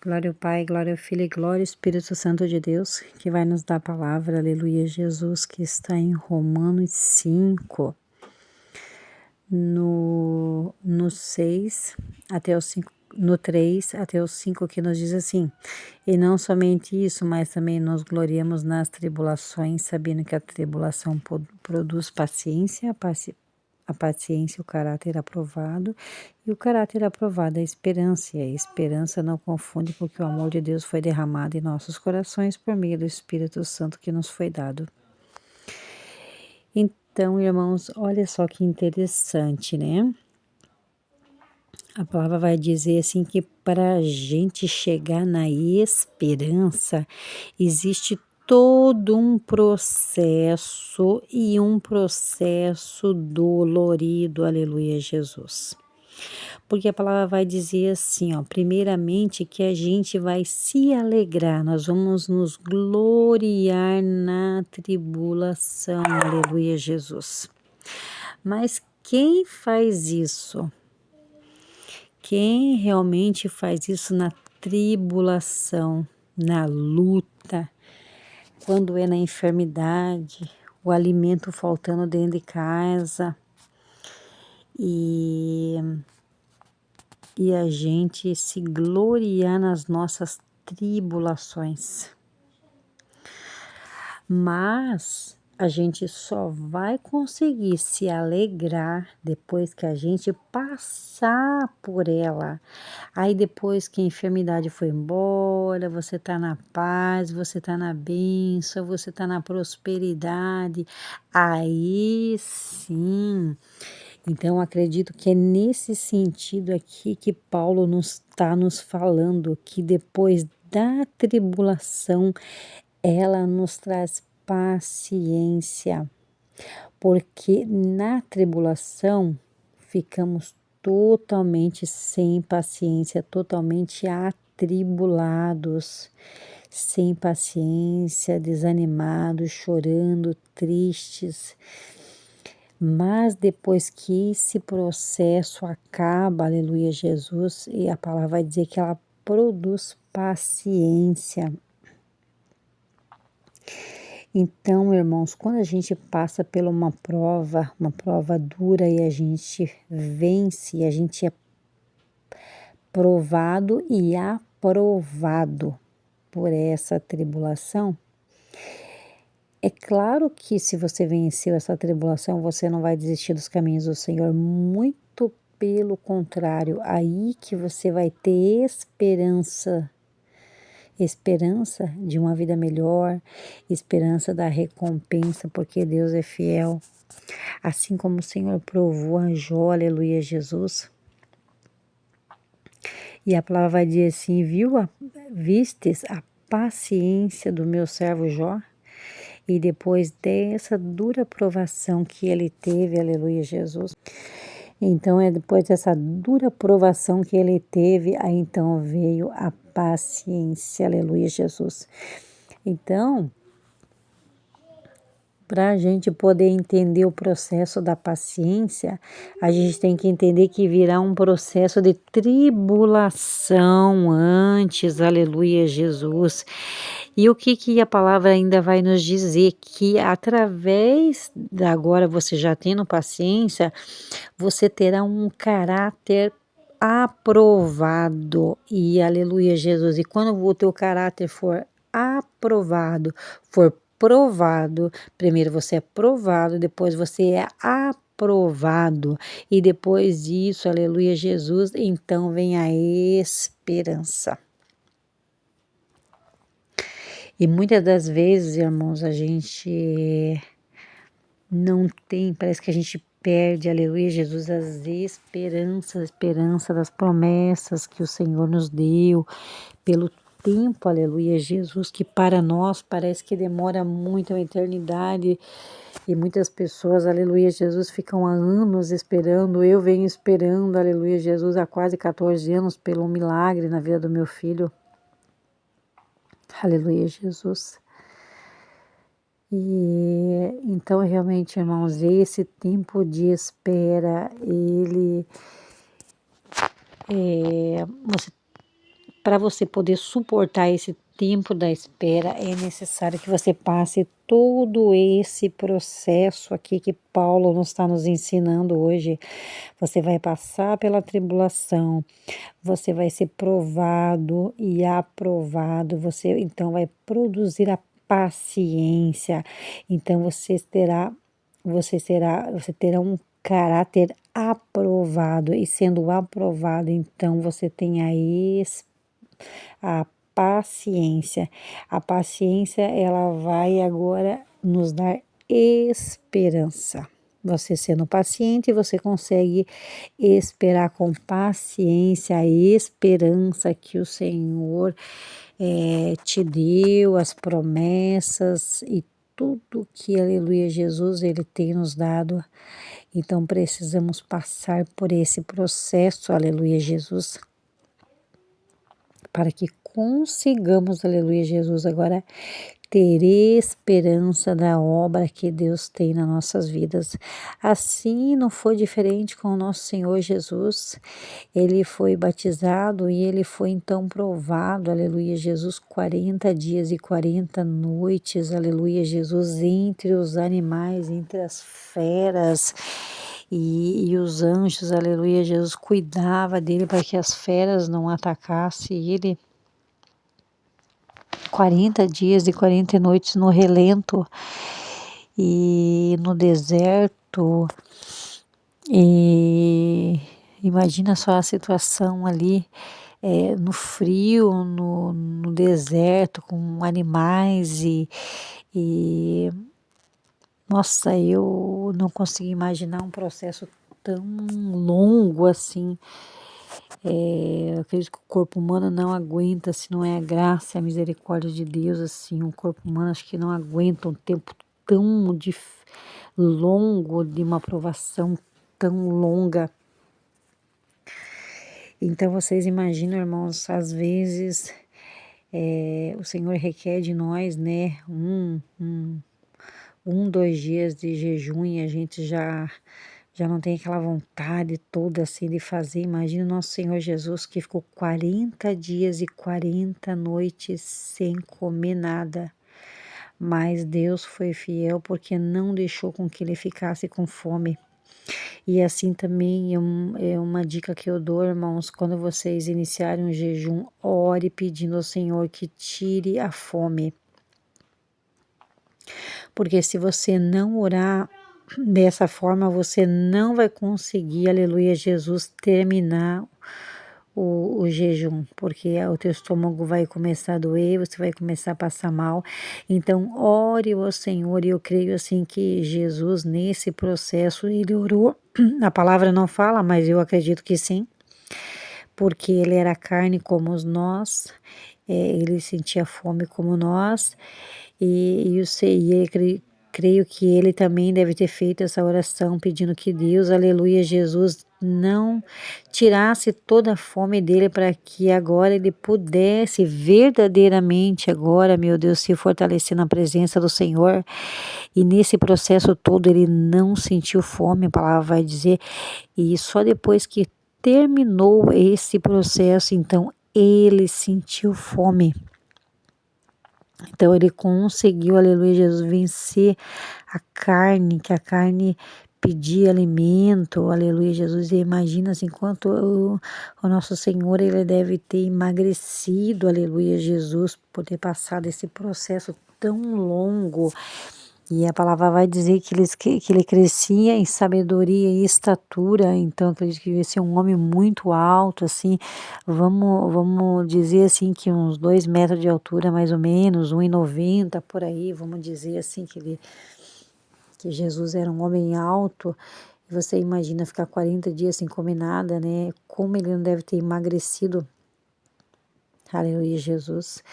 Glória ao Pai, glória ao Filho e glória ao Espírito Santo de Deus, que vai nos dar a palavra, aleluia, Jesus, que está em Romanos 5, no 6 até o 5, no 3 até o 5, que nos diz assim: e não somente isso, mas também nos gloriamos nas tribulações, sabendo que a tribulação produz paciência, a paciência, o caráter aprovado, e o caráter aprovado é a esperança, e a esperança não confunde, porque o amor de Deus foi derramado em nossos corações por meio do Espírito Santo que nos foi dado. Então, irmãos, olha só que interessante, né? A palavra vai dizer assim que para a gente chegar na esperança, existe todo um processo e um processo dolorido, aleluia, Jesus. Porque a palavra vai dizer assim, ó, primeiramente que a gente vai se alegrar, nós vamos nos gloriar na tribulação, aleluia, Jesus. Mas quem faz isso? Quem realmente faz isso na tribulação, na luta, quando é na enfermidade, o alimento faltando dentro de casa e a gente se gloriar nas nossas tribulações. Mas a gente só vai conseguir se alegrar depois que a gente passar por ela. Aí depois que a enfermidade foi embora, você tá na paz, você tá na bênção, você tá na prosperidade. Aí sim. Então acredito que é nesse sentido aqui que Paulo está nos falando, que depois da tribulação ela nos traz paciência, porque na tribulação ficamos totalmente sem paciência, totalmente atribulados, sem paciência, desanimados, chorando, tristes. Mas depois que esse processo acaba, aleluia, Jesus, e a palavra vai dizer que ela produz paciência. Então, irmãos, quando a gente passa por uma prova dura e a gente vence, a gente é provado e aprovado por essa tribulação. É claro que se você venceu essa tribulação, você não vai desistir dos caminhos do Senhor, muito pelo contrário, aí que você vai ter esperança de uma vida melhor, esperança da recompensa, porque Deus é fiel. Assim como o Senhor provou a Jó, aleluia, Jesus. E a palavra vai dizer assim: vistes a paciência do meu servo Jó? E depois dessa dura provação que ele teve, aleluia, Jesus. Então, depois dessa dura provação que ele teve, aí então veio a paciência, aleluia, Jesus. Então, para a gente poder entender o processo da paciência, a gente tem que entender que virá um processo de tribulação antes, aleluia, Jesus. E o que a palavra ainda vai nos dizer? Que através da agora você já tendo paciência, você terá um caráter aprovado. E aleluia, Jesus. E quando o teu caráter for aprovado, for provado, primeiro você é provado, depois você é aprovado, e depois disso, aleluia, Jesus, então vem a esperança. E muitas das vezes, irmãos, a gente não tem, parece que a gente perde, aleluia, Jesus, as esperanças, a esperança das promessas que o Senhor nos deu, pelo tempo, aleluia, Jesus, que para nós parece que demora muito, a eternidade, e muitas pessoas, aleluia, Jesus, ficam há anos esperando, eu venho esperando, aleluia, Jesus, há quase 14 anos pelo milagre na vida do meu filho, aleluia, Jesus. E então, realmente, irmãos, esse tempo de espera, você para você poder suportar esse tempo da espera, é necessário que você passe todo esse processo aqui que Paulo nos está nos ensinando hoje. Você vai passar pela tribulação, você vai ser provado e aprovado, você então vai produzir a paciência. Então você terá um caráter aprovado, e sendo aprovado, então você tem a paciência. A paciência, ela vai agora nos dar esperança. Você sendo paciente, você consegue esperar com paciência a esperança que o Senhor te deu, as promessas e tudo que, aleluia, Jesus, Ele tem nos dado. Então precisamos passar por esse processo, aleluia, Jesus, para que consigamos, aleluia, Jesus, agora ter esperança da obra que Deus tem nas nossas vidas. Assim não foi diferente com o nosso Senhor Jesus. Ele foi batizado e ele foi então provado, aleluia, Jesus, 40 dias e 40 noites, aleluia, Jesus, entre os animais, entre as feras. E os anjos, aleluia, Jesus cuidava dele para que as feras não atacassem ele. 40 dias e 40 noites no relento e no deserto. E imagina só a situação ali, no frio, no deserto, com animais e nossa, eu não consegui imaginar um processo tão longo assim. Eu acredito que o corpo humano não aguenta, se não é a graça e a misericórdia de Deus, assim, o corpo humano acho que não aguenta um tempo tão longo de uma provação tão longa. Então vocês imaginam, irmãos, às vezes o Senhor requer de nós, né, 2 dias de jejum e a gente já não tem aquela vontade toda assim de fazer. Imagina o nosso Senhor Jesus que ficou 40 dias e 40 noites sem comer nada. Mas Deus foi fiel porque não deixou com que ele ficasse com fome. E assim também é uma dica que eu dou, irmãos, quando vocês iniciarem um jejum, ore pedindo ao Senhor que tire a fome. Porque se você não orar dessa forma, você não vai conseguir, aleluia, Jesus, terminar o jejum, porque o teu estômago vai começar a doer, você vai começar a passar mal. Então, ore ao Senhor, e eu creio assim que Jesus, nesse processo, ele orou. A palavra não fala, mas eu acredito que sim, porque ele era carne como nós, ele sentia fome como nós, e eu sei, creio que ele também deve ter feito essa oração pedindo que Deus, aleluia, Jesus, não tirasse toda a fome dele para que agora ele pudesse verdadeiramente agora, meu Deus, se fortalecer na presença do Senhor. E nesse processo todo ele não sentiu fome, a palavra vai dizer, e só depois que terminou esse processo, então ele sentiu fome. Então ele conseguiu, aleluia, Jesus, vencer a carne, que a carne pedia alimento, aleluia, Jesus. E imagina assim, quanto o nosso Senhor, ele deve ter emagrecido, aleluia, Jesus, por ter passado esse processo tão longo. E a palavra vai dizer que ele crescia em sabedoria e estatura, então acredito que devia ser um homem muito alto, assim, vamos dizer assim que uns 2 metros de altura mais ou menos, 1,90 por aí, vamos dizer assim que Jesus era um homem alto, e você imagina ficar 40 dias sem comer nada, né, como ele não deve ter emagrecido, aleluia, Jesus,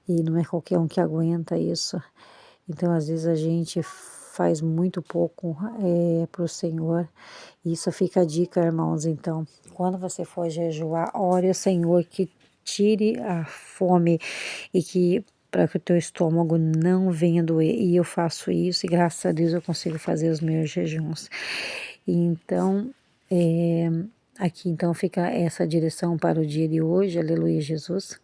e não é qualquer um que aguenta isso. Então, às vezes a gente faz muito pouco para o Senhor. Isso fica a dica, irmãos. Então, quando você for jejuar, ore ao Senhor que tire a fome e que para que o teu estômago não venha doer. E eu faço isso e graças a Deus eu consigo fazer os meus jejuns. Então, Aqui então fica essa direção para o dia de hoje, aleluia Jesus.